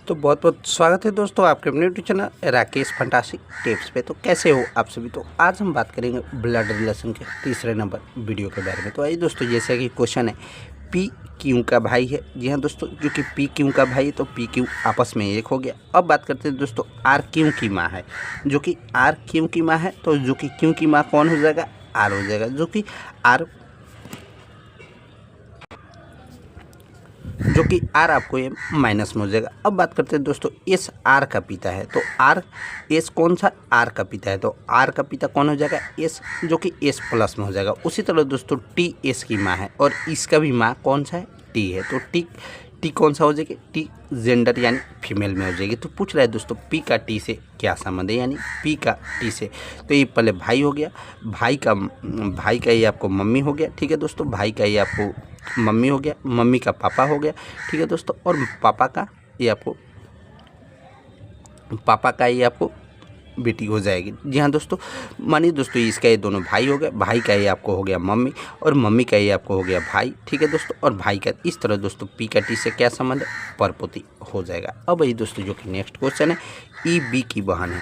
तो बहुत बहुत स्वागत है दोस्तों आपके अपने YouTube channel Rakesh fantastic tips पे। तो कैसे हो आप सभी। तो आज हम बात करेंगे ब्लड रिलेशन के तीसरे नंबर वीडियो के बारे में। तो आइए दोस्तों, जैसे कि क्वेश्चन है पी क्यू का भाई है। जी हाँ दोस्तों, जो कि पी क्यू का भाई है तो पी क्यू आपस में एक हो गया। अब बात करते हैं दोस्तों आर क्यू की माँ है, जो कि आर क्यू की माँ है। तो जो कि क्यू की माँ कौन हो जाएगा, आर हो जाएगा, जो कि आर आपको ये माइनस में हो जाएगा। अब बात करते हैं दोस्तों एस आर का पिता है। तो आर एस कौन सा, आर का पिता है। तो आर का पिता कौन हो जाएगा, एस, जो कि एस प्लस में हो जाएगा। उसी तरह दोस्तों टी एस की माँ है और इसका भी माँ कौन सा है, टी है। तो टी कौन सा हो जाएगी, टी जेंडर यानी फीमेल में हो जाएगी। तो पूछ रहा है दोस्तों पी का टी से क्या संबंध है, यानी पी का टी से। तो ये पहले भाई हो गया, भाई का ये आपको मम्मी हो गया। ठीक है दोस्तों, भाई का ये आपको मम्मी हो गया, मम्मी का पापा हो गया। ठीक है दोस्तों, और पापा का ये आपको बेटी हो जाएगी। जी हाँ दोस्तों, मानिए दोस्तों इसका ये दोनों भाई हो गए, भाई का ये आपको हो गया मम्मी और मम्मी का ये आपको हो गया भाई। ठीक है दोस्तों, और भाई का इस तरह दोस्तों पी का टी से क्या संबंध है, परपोती हो जाएगा। अब ये दोस्तों जो कि नेक्स्ट क्वेश्चन है, ई बी की बहन है,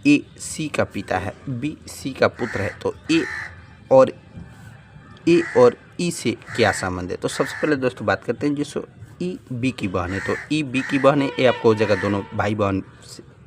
ए सी का पिता है, बी सी का पुत्र है। तो ए और ई से क्या संबंध है। तो सबसे पहले दोस्तों बात करते हैं जिसको ई बी की बहन है। तो ई बी की बहन है, ये आपको हो जाएगा दोनों भाई बहन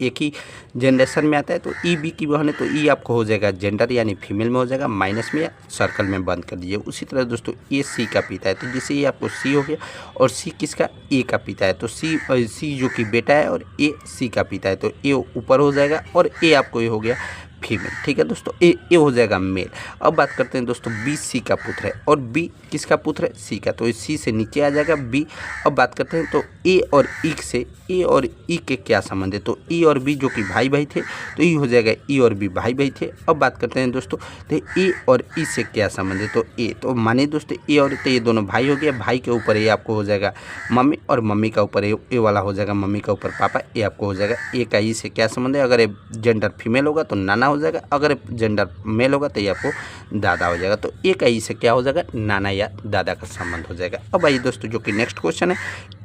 एक ही जनरेशन में आता है। तो ई बी की बहन है तो ई आपको हो जाएगा जेंडर यानी फीमेल में हो जाएगा, माइनस में या सर्कल में बंद कर दीजिए। उसी तरह दोस्तों ए सी का पिता है, तो जैसे ये आपको सी हो गया और सी किसका, ए का पिता है। तो सी जो कि बेटा है और ए सी का पिता है। तो ए ऊपर हो जाएगा और ए आपको ये हो गया फीमेल। ठीक है दोस्तों, ए हो जाएगा मेल। अब बात करते हैं दोस्तों बी सी का पुत्र है और बी किसका पुत्र है, सी का। तो सी से नीचे आ जाएगा बी। अब बात करते हैं तो ए और ई के क्या संबंध है। तो ई और बी जो कि भाई थे तो ई हो जाएगा ई और बी भाई थे। अब बात करते हैं दोस्तों तो ए और ई से क्या संबंध है। तो ए, तो मानिए दोस्तों ए और तो ये दोनों भाई हो गया, भाई के ऊपर ये आपको हो जाएगा मम्मी और मम्मी का ऊपर ए वाला हो जाएगा मम्मी का ऊपर पापा। ये आपको हो जाएगा ए का ई से क्या संबंध है। अगर ये जेंडर फीमेल होगा तो नाना हो जाएगा, अगर जेंडर मेल होगा तो ये आपको दादा हो जाएगा। तो ए का ई से क्या हो जाएगा, नाना या दादा का संबंध हो जाएगा। अब आइए दोस्तों जो कि नेक्स्ट क्वेश्चन है,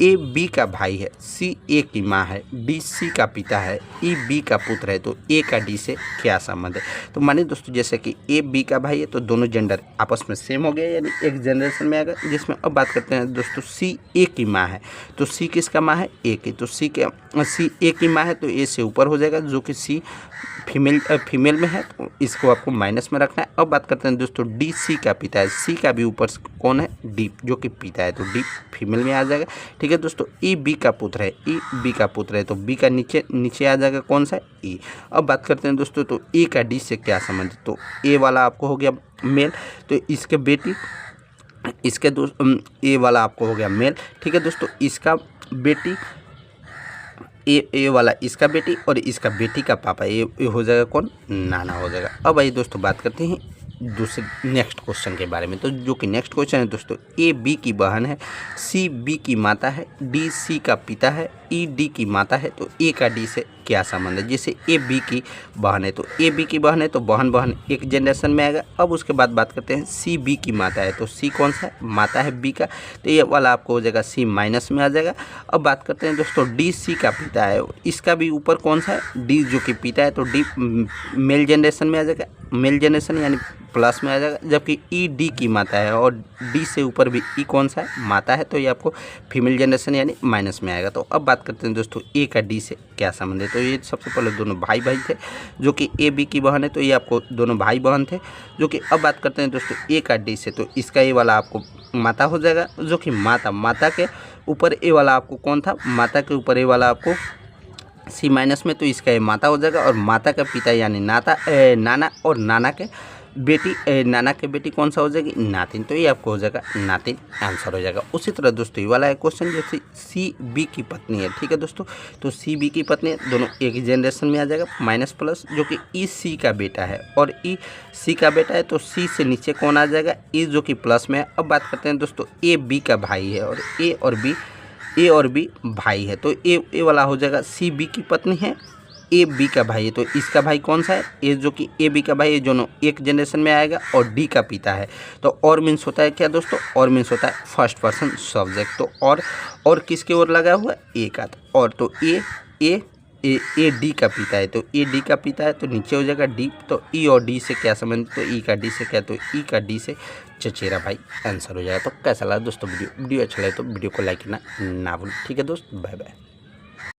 ए बी का भाई है, सी ए की माँ है, डी सी का पिता है, ई बी का पुत्र है। तो ए का डी से क्या संबंध है। तो मानिए दोस्तों जैसे कि ए बी का भाई है तो दोनों जेंडर आपस में सेम हो गया यानी एक जनरेशन में आएगा। जिसमें अब बात करते हैं दोस्तों सी ए की माँ है, तो सी किसका माँ है, ए की। तो सी ए की माँ है तो ए से ऊपर हो जाएगा, जो कि सी फीमेल में है तो इसको आपको माइनस में रखना है। अब बात करते हैं दोस्तों डी सी का पिता है, सी का भी ऊपर कौन है, डी, जो कि पिता है। तो डी फीमेल में आ जाएगा। ठीक है दोस्तों, ई बी का पुत्र है, ई बी का पुत्र है तो बी का नीचे आ जाएगा कौन सा, ई। अब बात करते हैं दोस्तों तो ए का डी से क्या संबंध है। तो ए वाला आपको हो गया मेल, तो इसके बेटी इसके ए वाला आपको हो गया मेल। ठीक है दोस्तों, इसका बेटी ए वाला इसका बेटी और इसका बेटी का पापा, ये हो जाएगा कौन, नाना हो जाएगा। अब आइए दोस्तों बात करते हैं दूसरे नेक्स्ट क्वेश्चन के बारे में। तो जो कि नेक्स्ट क्वेश्चन है दोस्तों, ए बी की बहन है, सी बी की माता है, डी सी का पिता है, ई डी की माता है। तो ए का डी से क्या संबंध है। जैसे ए बी की बहन है तो ए बी की बहन है तो बहन एक जनरेशन में आएगा। अब उसके बाद बात करते हैं सी बी की माता है, तो सी कौन सा है, माता है बी का, तो ये वाला आपको हो जाएगा सी माइनस में आ जाएगा। अब बात करते हैं दोस्तों डी सी का पिता है, इसका भी ऊपर कौन सा है, डी जो कि पिता है, तो डी मेल जनरेशन में आ जाएगा, मेल जनरेशन यानी प्लस में आ जाएगा। जबकि ई डी की माता है और डी से ऊपर भी ई कौन सा है, माता है, तो ये आपको फीमेल जनरेशन यानी माइनस में आएगा। तो अब बात करते हैं दोस्तों ए का डी से क्या संबंध है। तो ये सबसे पहले दोनों भाई थे, जो कि ए बी की बहन है तो ये आपको दोनों भाई बहन थे। जो कि अब बात करते हैं दोस्तों ए का डी से, तो इसका ए वाला आपको माता हो जाएगा, जो कि माता के ऊपर ए वाला आपको कौन था, माता के ऊपर ए वाला आपको सी माइनस में, तो इसका ये माता हो जाएगा। और माता का पिता यानी नाना और नाना के बेटी कौन सा हो जाएगी, नातिन। तो ये आपको हो जाएगा नातिन, आंसर हो जाएगा। उसी तरह दोस्तों ये वाला है क्वेश्चन, जैसे सी बी की पत्नी है। ठीक है दोस्तों, तो सी बी की पत्नी है, दोनों एक ही जनरेशन में आ जाएगा, माइनस प्लस, जो कि ई सी का बेटा है और ई सी का बेटा है तो सी से नीचे कौन आ जाएगा, ई, जो कि प्लस में है। अब बात करते हैं दोस्तों ए बी का भाई है और ए और बी भाई है, तो ए वाला हो जाएगा सी बी की पत्नी है ए बी का भाई है तो इसका भाई कौन सा है, ए जो कि ए बी का भाई है, दोनों एक जनरेशन में आएगा और डी का पिता है। तो और मीन्स होता है क्या दोस्तों, और मीन्स होता है फर्स्ट पर्सन सब्जेक्ट। तो और किसके ओर लगा हुआ है, ए का। और तो ए डी का पिता है, तो ए डी का पिता है तो नीचे हो जाएगा डी। तो ई और डी से क्या संबंध, तो ई का डी से क्या, तो ई का डी से चचेरा भाई आंसर हो जाएगा। तो कैसा लगा दोस्तों वीडियो अच्छा लगे तो वीडियो को लाइक करना ना भूलें। ठीक है दोस्त, बाय बाय।